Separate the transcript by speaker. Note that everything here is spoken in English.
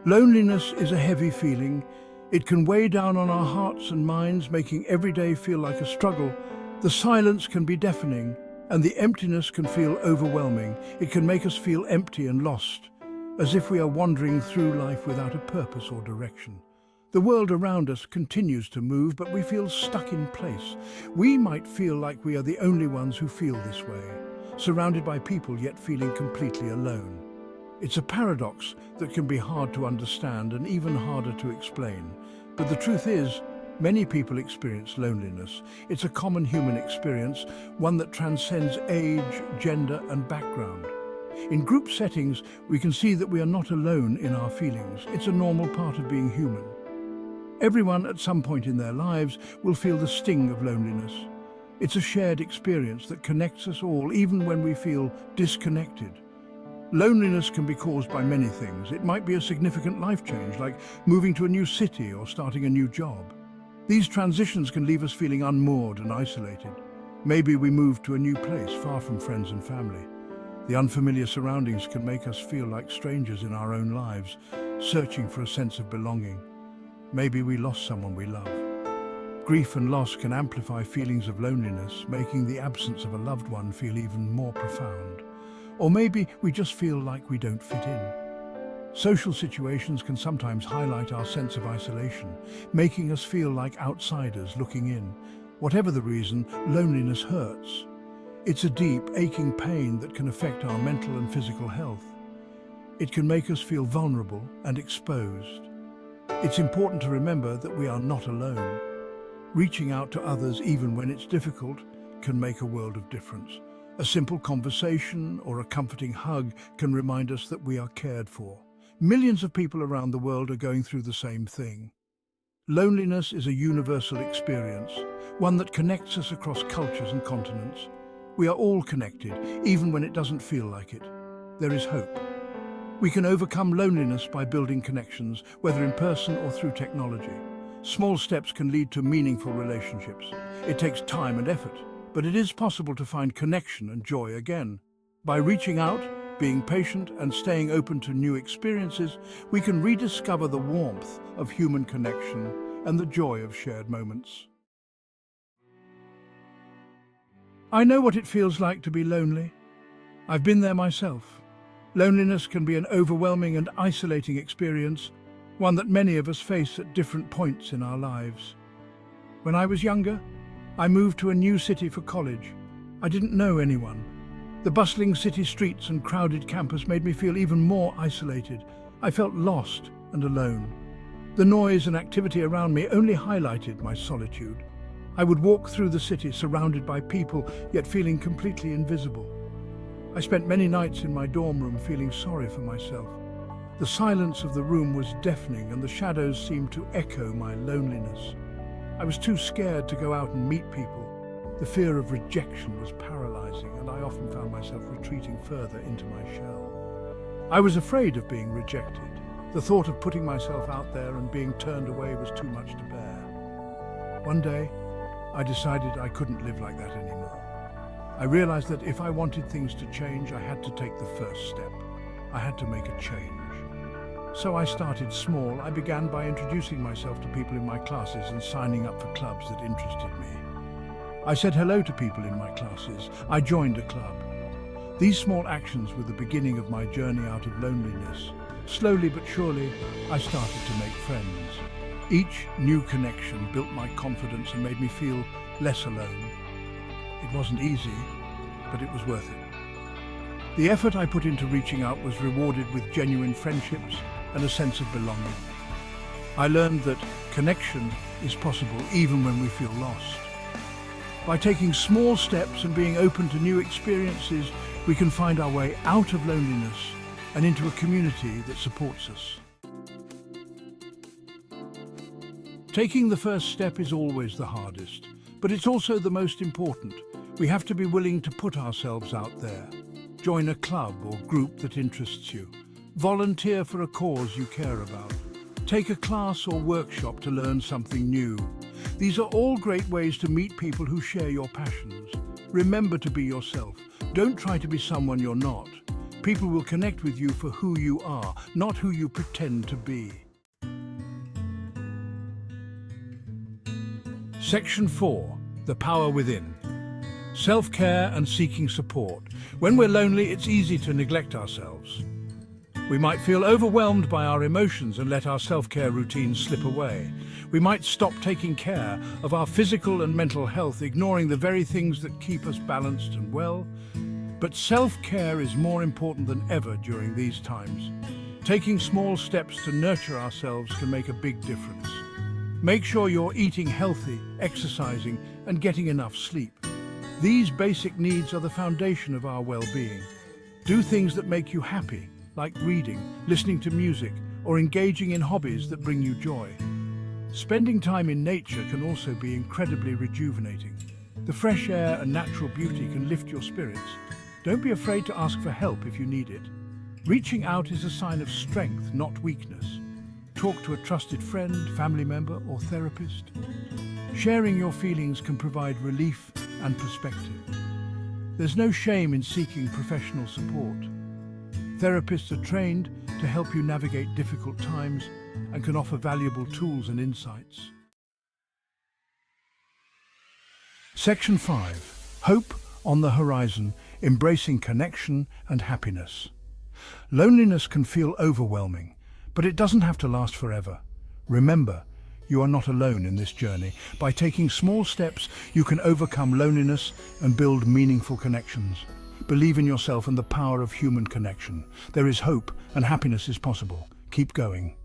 Speaker 1: Loneliness is a heavy feeling. It can weigh down on our hearts and minds, making every day feel like a struggle. The silence can be deafening, and the emptiness can feel overwhelming. It can make us feel empty and lost, as if we are wandering through life without a purpose or direction. The world around us continues to move, but we feel stuck in place. We might feel like we are the only ones who feel this way, surrounded by people yet feeling completely alone. It's a paradox that can be hard to understand and even harder to explain. But the truth is, many people experience loneliness. It's a common human experience, one that transcends age, gender, and background. In group settings, we can see that we are not alone in our feelings. It's a normal part of being human. Everyone at some point in their lives will feel the sting of loneliness. It's a shared experience that connects us all, even when we feel disconnected. Loneliness can be caused by many things. It might be a significant life change, like moving to a new city or starting a new job. These transitions can leave us feeling unmoored and isolated. Maybe we move to a new place, far from friends and family. The unfamiliar surroundings can make us feel like strangers in our own lives, searching for a sense of belonging. Maybe we lost someone we love. Grief and loss can amplify feelings of loneliness, making the absence of a loved one feel even more profound. Or maybe we just feel like we don't fit in. Social situations can sometimes highlight our sense of isolation, making us feel like outsiders looking in. Whatever the reason, loneliness hurts. It's a deep, aching pain that can affect our mental and physical health. It can make us feel vulnerable and exposed. It's important to remember that we are not alone. Reaching out to others, even when it's difficult, can make a world of difference. A simple conversation or a comforting hug can remind us that we are cared for. Millions of people around the world are going through the same thing. Loneliness is a universal experience, one that connects us across cultures and continents. We are all connected, even when it doesn't feel like it. There is hope. We can overcome loneliness by building connections, whether in person or through technology. Small steps can lead to meaningful relationships. It takes time and effort, but it is possible to find connection and joy again. By reaching out, being patient, and staying open to new experiences, we can rediscover the warmth of human connection and the joy of shared moments. I know what it feels like to be lonely. I've been there myself. Loneliness can be an overwhelming and isolating experience, one that many of us face at different points in our lives. When I was younger, I moved to a new city for college. I didn't know anyone. The bustling city streets and crowded campus made me feel even more isolated. I felt lost and alone. The noise and activity around me only highlighted my solitude. I would walk through the city surrounded by people, yet feeling completely invisible. I spent many nights in my dorm room feeling sorry for myself. The silence of the room was deafening, and the shadows seemed to echo my loneliness. I was too scared to go out and meet people. The fear of rejection was paralyzing, and I often found myself retreating further into my shell. I was afraid of being rejected. The thought of putting myself out there and being turned away was too much to bear. One day, I decided I couldn't live like that anymore. I realized that if I wanted things to change, I had to take the first step. I had to make a change. So I started small. I began by introducing myself to people in my classes and signing up for clubs that interested me. I said hello to people in my classes. I joined a club. These small actions were the beginning of my journey out of loneliness. Slowly but surely, I started to make friends. Each new connection built my confidence and made me feel less alone. It wasn't easy, but it was worth it. The effort I put into reaching out was rewarded with genuine friendships and a sense of belonging. I learned that connection is possible even when we feel lost. By taking small steps and being open to new experiences, we can find our way out of loneliness and into a community that supports us. Taking the first step is always the hardest, but it's also the most important. We have to be willing to put ourselves out there. Join a club or group that interests you. Volunteer for a cause you care about. Take a class or workshop to learn something new. These are all great ways to meet people who share your passions. Remember to be yourself. Don't try to be someone you're not. People will connect with you for who you are, not who you pretend to be. Section 4. The Power Within. Self-care and seeking support. When we're lonely, it's easy to neglect ourselves. We might feel overwhelmed by our emotions and let our self-care routines slip away. We might stop taking care of our physical and mental health, ignoring the very things that keep us balanced and well. But self-care is more important than ever during these times. Taking small steps to nurture ourselves can make a big difference. Make sure you're eating healthy, exercising, and getting enough sleep. These basic needs are the foundation of our well-being. Do things that make you happy, like reading, listening to music, or engaging in hobbies that bring you joy. Spending time in nature can also be incredibly rejuvenating. The fresh air and natural beauty can lift your spirits. Don't be afraid to ask for help if you need it. Reaching out is a sign of strength, not weakness. Talk to a trusted friend, family member, or therapist. Sharing your feelings can provide relief and perspective. There's no shame in seeking professional support. Therapists are trained to help you navigate difficult times and can offer valuable tools and insights. Section 5. Hope on the Horizon, Embracing Connection and Happiness. Loneliness can feel overwhelming, but it doesn't have to last forever. Remember, you are not alone in this journey. By taking small steps, you can overcome loneliness and build meaningful connections. Believe in yourself and the power of human connection. There is hope, and happiness is possible. Keep going.